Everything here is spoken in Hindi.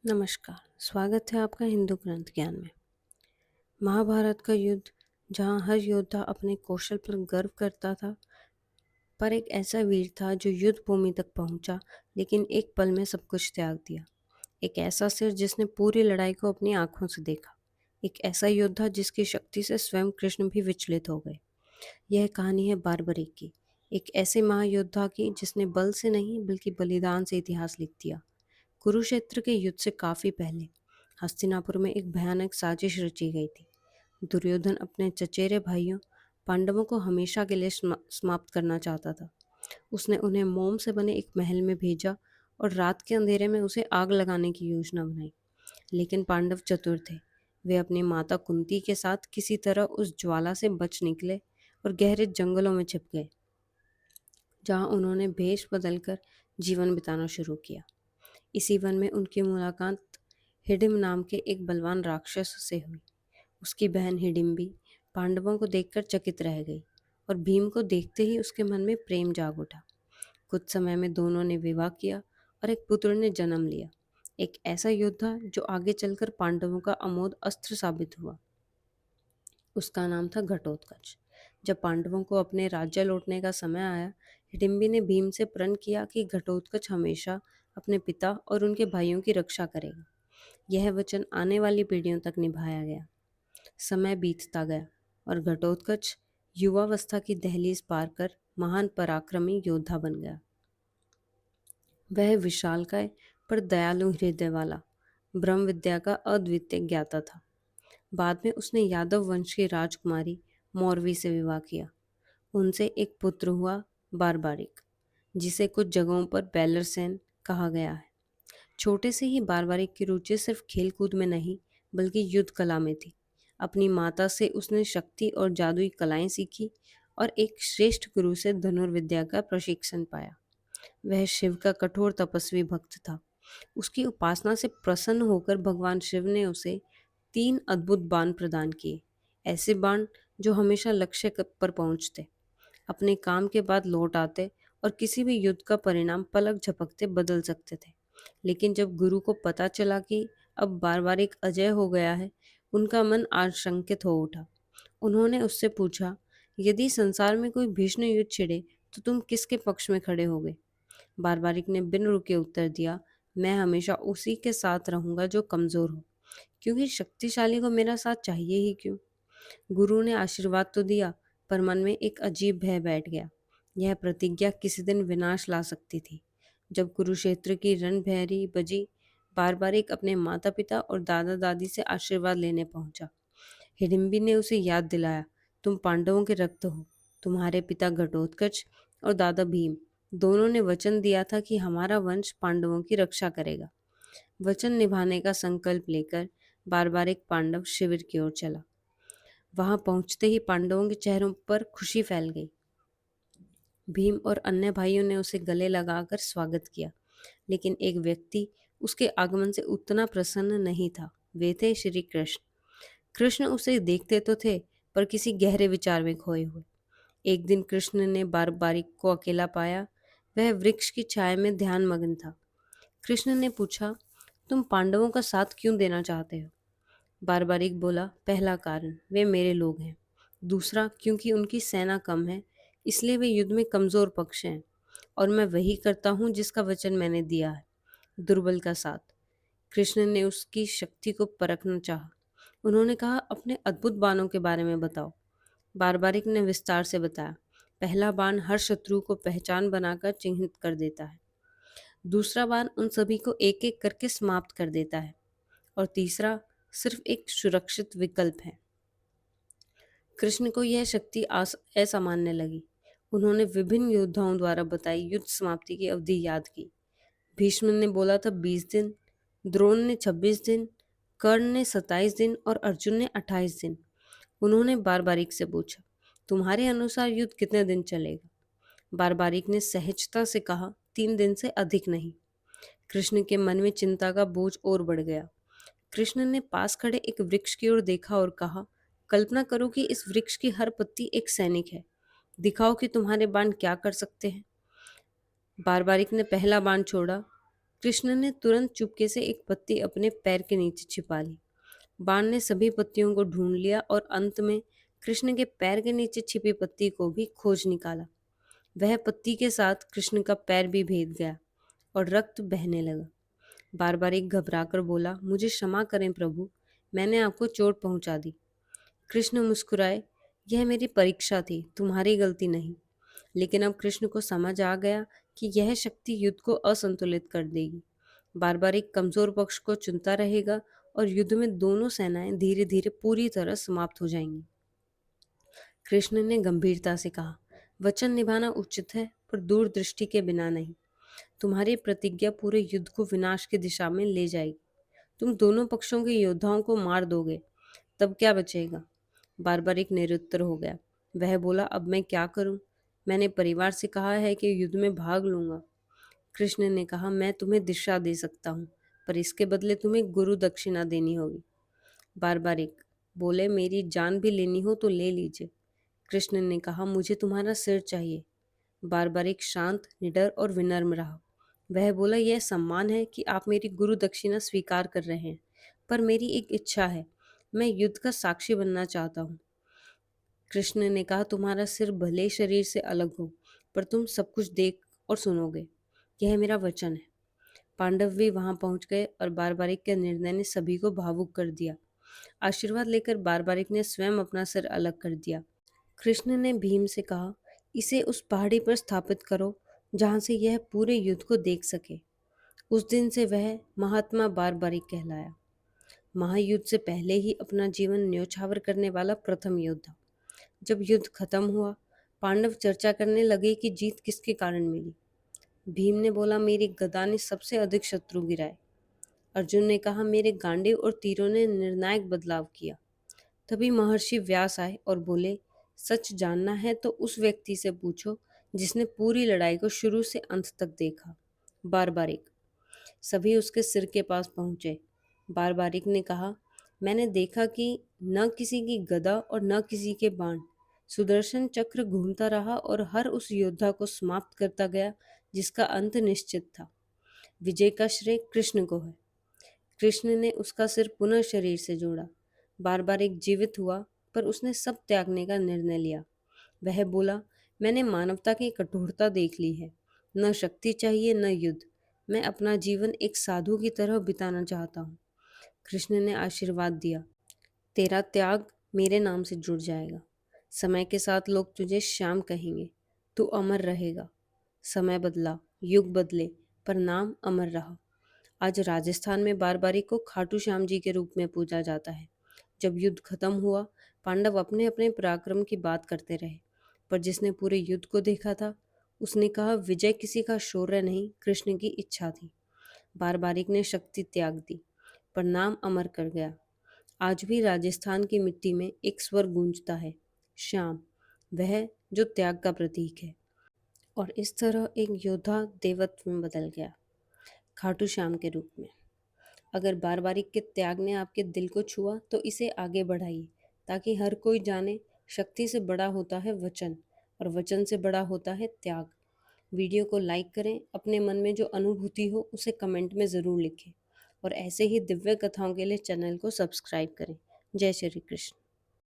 नमस्कार, स्वागत है आपका हिंदू ग्रंथ ज्ञान में। महाभारत का युद्ध, जहाँ हर योद्धा अपने कौशल पर गर्व करता था, पर एक ऐसा वीर था जो युद्ध भूमि तक पहुंचा, लेकिन एक पल में सब कुछ त्याग दिया। एक ऐसा सिर जिसने पूरी लड़ाई को अपनी आंखों से देखा। एक ऐसा योद्धा जिसकी शक्ति से स्वयं कृष्ण भी विचलित हो गए। यह कहानी है बारबरीक की, एक ऐसे महायोद्धा की जिसने बल से नहीं बल्कि बलिदान से इतिहास लिख दिया। कुरुक्षेत्र के युद्ध से काफी पहले हस्तिनापुर में एक भयानक साजिश रची गई थी। दुर्योधन अपने चचेरे भाइयों पांडवों को हमेशा के लिए समाप्त करना चाहता था। उसने उन्हें मोम से बने एक महल में भेजा और रात के अंधेरे में उसे आग लगाने की योजना बनाई। लेकिन पांडव चतुर थे। वे अपनी माता कुंती के साथ किसी तरह उस ज्वाला से बच निकले और गहरे जंगलों में छिप गए, जहां उन्होंने भेष बदलकर जीवन बिताना शुरू किया। इसी वन में उनकी मुलाकात हिडिम नाम के एक बलवान राक्षस से हुई। उसकी बहन हिडिम्बी पांडवों को देखकर चकित रह गई और भीम को देखते ही उसके मन में प्रेम जाग उठा। कुछ समय में दोनों ने विवाह किया और एक पुत्र ने जन्म लिया, एक ऐसा योद्धा जो आगे चलकर पांडवों का अमोघ अस्त्र साबित हुआ। उसका नाम था घटोत्कच। जब पांडवों को अपने राज्य लौटने का समय आया, हिडिम्बी ने भीम से प्रण किया कि घटोत्कच हमेशा अपने पिता और उनके भाइयों की रक्षा करेगा। यह वचन आने वाली पीढ़ियों तक निभाया गया। समय बीतता गया और घटोत्कच युवावस्था की दहलीज पार कर महान पराक्रमी योद्धा बन गया। वह विशालकाय पर दयालु हृदय वाला, ब्रह्म विद्या का अद्वितीय ज्ञाता था। बाद में उसने यादव वंश की राजकुमारी मौरवी से विवाह किया। उनसे एक पुत्र हुआ, बारबारिक, जिसे कुछ जगहों पर बैलरसेन कहा गया है। छोटे से ही बारबारिक की रुचि सिर्फ खेलकूद में नहीं बल्कि युद्ध कला में थी। अपनी माता से उसने शक्ति और जादुई कलाएं सीखी और एक श्रेष्ठ गुरु से धनुर्विद्या का प्रशिक्षण पाया। वह शिव का कठोर तपस्वी भक्त था। उसकी उपासना से प्रसन्न होकर भगवान शिव ने उसे 3 अद्भुत बाण प्रदान किए, ऐसे बाण जो हमेशा लक्ष्य पर पहुंचते, अपने काम के बाद लौट आते और किसी भी युद्ध का परिणाम पलक झपकते बदल सकते थे। लेकिन जब गुरु को पता चला कि अब बारबारिक अजय हो गया है, उनका मन आशंकित हो उठा। उन्होंने उससे पूछा, यदि संसार में कोई भीषण युद्ध छिड़े तो तुम किसके पक्ष में खड़े होगे? बारबारिक ने बिन रुके उत्तर दिया, मैं हमेशा उसी के साथ रहूंगा जो कमजोर हो, क्योंकि शक्तिशाली को मेरा साथ चाहिए ही क्यों। गुरु ने आशीर्वाद तो दिया, पर मन में एक अजीब भय बैठ गया। यह प्रतिज्ञा किसी दिन विनाश ला सकती थी। जब कुरुक्षेत्र की रणभेरी बजी, बारबारिक अपने माता पिता और दादा दादी से आशीर्वाद लेने पहुंचा। हिडिम्बी ने उसे याद दिलाया, तुम पांडवों के रक्त हो। तुम्हारे पिता घटोत्कच और दादा भीम दोनों ने वचन दिया था कि हमारा वंश पांडवों की रक्षा करेगा। वचन निभाने का संकल्प लेकर बारबारिक पांडव शिविर की ओर चला। वहां पहुंचते ही पांडवों के चेहरों पर खुशी फैल गई। भीम और अन्य भाइयों ने उसे गले लगाकर स्वागत किया, लेकिन एक व्यक्ति उसके आगमन से उतना प्रसन्न नहीं था। वे थे श्री कृष्ण। कृष्ण उसे देखते तो थे, पर किसी गहरे विचार में खोए हुए। एक दिन कृष्ण ने बारबारिक को अकेला पाया। वह वृक्ष की छाया में ध्यान मग्न था। कृष्ण ने पूछा, तुम पांडवों का साथ क्यों देना चाहते हो? बारबारिक बोला, पहला कारण, वे मेरे लोग हैं। दूसरा, क्योंकि उनकी सेना कम है, इसलिए वे युद्ध में कमजोर पक्ष हैं और मैं वही करता हूँ जिसका वचन मैंने दिया है, दुर्बल का साथ। कृष्ण ने उसकी शक्ति को परखना चाहा। उन्होंने कहा, अपने अद्भुत बाणों के बारे में बताओ। बारबारिक ने विस्तार से बताया, पहला बाण हर शत्रु को पहचान बनाकर चिन्हित कर देता है। दूसरा बाण उन सभी को एक एक करके समाप्त कर देता है और तीसरा सिर्फ एक सुरक्षित विकल्प है। कृष्ण को यह शक्ति असामान्य लगी। उन्होंने विभिन्न योद्धाओं द्वारा बताई युद्ध समाप्ति की अवधि याद की। भीष्म ने बोला था 20 दिन, द्रोण ने 26 दिन, कर्ण ने 27 दिन और अर्जुन ने 28 दिन। उन्होंने बारबारिक से पूछा, तुम्हारे अनुसार युद्ध कितने दिन चलेगा? बारबारिक ने सहजता से कहा, 3 दिन से अधिक नहीं। कृष्ण के मन में चिंता का बोझ और बढ़ गया। कृष्ण ने पास खड़े एक वृक्ष की ओर देखा और कहा, कल्पना करो कि इस वृक्ष की हर पत्ती एक सैनिक है। दिखाओ कि तुम्हारे बाण क्या कर सकते हैं। बारबारिक ने पहला बाण छोड़ा। कृष्ण ने तुरंत चुपके से एक पत्ती अपने पैर के नीचे छिपा ली। बाण ने सभी पत्तियों को ढूंढ लिया और अंत में कृष्ण के पैर के नीचे छिपी पत्ती को भी खोज निकाला। वह पत्ती के साथ कृष्ण का पैर भी भेद गया और रक्त बहने लगा। बारबारिक घबराकर बोला, मुझे क्षमा करें प्रभु, मैंने आपको चोट पहुंचा दी। कृष्ण मुस्कुराए, यह मेरी परीक्षा थी, तुम्हारी गलती नहीं। लेकिन अब कृष्ण को समझ आ गया कि यह शक्ति युद्ध को असंतुलित कर देगी। बारबारिक कमजोर पक्ष को चुनता रहेगा और युद्ध में दोनों सेनाएं धीरे धीरे पूरी तरह समाप्त हो जाएंगी। कृष्ण ने गंभीरता से कहा, वचन निभाना उचित है, पर दूरदृष्टि के बिना नहीं। तुम्हारी प्रतिज्ञा पूरे युद्ध को विनाश की दिशा में ले जाएगी। तुम दोनों पक्षों के योद्धाओं को मार दोगे, तब क्या बचेगा? बारबारिक निरुत्तर हो गया। वह बोला, अब मैं क्या करूं? मैंने परिवार से कहा है कि युद्ध में भाग लूंगा। कृष्ण ने कहा, मैं तुम्हें दिशा दे सकता हूँ, पर इसके बदले तुम्हें गुरु दक्षिणा देनी होगी। बारबारिक बोले, मेरी जान भी लेनी हो तो ले लीजिए। कृष्ण ने कहा, मुझे तुम्हारा सिर चाहिए। बारबारिक शांत, निडर और विनम्र रहा। वह बोला, यह सम्मान है कि आप मेरी गुरु दक्षिणा स्वीकार कर रहे हैं, पर मेरी एक इच्छा है, मैं युद्ध का साक्षी बनना चाहता हूँ। कृष्ण ने कहा, तुम्हारा सिर भले शरीर से अलग हो, पर तुम सब कुछ देख और सुनोगे, यह मेरा वचन है। पांडव भी वहां पहुंच गए और बारबारिक के निर्णय ने सभी को भावुक कर दिया। आशीर्वाद लेकर बारबारिक ने स्वयं अपना सिर अलग कर दिया। कृष्ण ने भीम से कहा, इसे उस पहाड़ी पर स्थापित करो जहां से यह पूरे युद्ध को देख सके। उस दिन से वह महात्मा बारबारिक कहलाया। महायुद्ध से पहले ही अपना जीवन न्योछावर करने वाला प्रथम योद्धा। जब युद्ध खत्म हुआ, पांडव चर्चा करने लगे कि जीत किसके कारण मिली। भीम ने बोला, मेरी गदा ने सबसे अधिक शत्रु गिराए। अर्जुन ने कहा, मेरे गांडीव और तीरों ने निर्णायक बदलाव किया। तभी महर्षि व्यास आए और बोले, सच जानना है तो उस व्यक्ति से पूछो जिसने पूरी लड़ाई को शुरू से अंत तक देखा। बारबारिक। सभी उसके सिर के पास पहुंचे। बारबारिक ने कहा, मैंने देखा कि न किसी की गदा और न किसी के बाण। सुदर्शन चक्र घूमता रहा और हर उस योद्धा को समाप्त करता गया जिसका अंत निश्चित था। विजय का श्रेय कृष्ण को है। कृष्ण ने उसका सिर पुनः शरीर से जोड़ा। बारबारिक जीवित हुआ, पर उसने सब त्यागने का निर्णय लिया। वह बोला, मैंने मानवता की कठोरता देख ली है। न शक्ति चाहिए न युद्ध। मैं अपना जीवन एक साधु की तरह बिताना चाहता हूँ। कृष्ण ने आशीर्वाद दिया, तेरा त्याग मेरे नाम से जुड़ जाएगा। समय के साथ लोग तुझे श्याम कहेंगे। तू अमर रहेगा। समय बदला, युग बदले, पर नाम अमर रहा। आज राजस्थान में बारबारी को खाटू श्याम जी के रूप में पूजा जाता है। जब युद्ध खत्म हुआ, पांडव अपने अपने पराक्रम की बात करते रहे, पर जिसने पूरे युद्ध को देखा था, उसने कहा, विजय किसी का शौर्य नहीं, कृष्ण की इच्छा थी। बारबारिक ने शक्ति त्याग दी, पर नाम अमर कर गया। आज भी राजस्थान की मिट्टी में एक स्वर गूंजता है, श्याम, वह जो त्याग का प्रतीक है। और इस तरह एक योद्धा देवत्व में बदल गया, खाटू श्याम के रूप में। अगर बारबारिक के त्याग ने आपके दिल को छुआ तो इसे आगे बढ़ाइए, ताकि हर कोई जाने, शक्ति से बड़ा होता है वचन, और वचन से बड़ा होता है त्याग। वीडियो को लाइक करें, अपने मन में जो अनुभूति हो उसे कमेंट में ज़रूर लिखें, और ऐसे ही दिव्य कथाओं के लिए चैनल को सब्सक्राइब करें। जय श्री कृष्ण।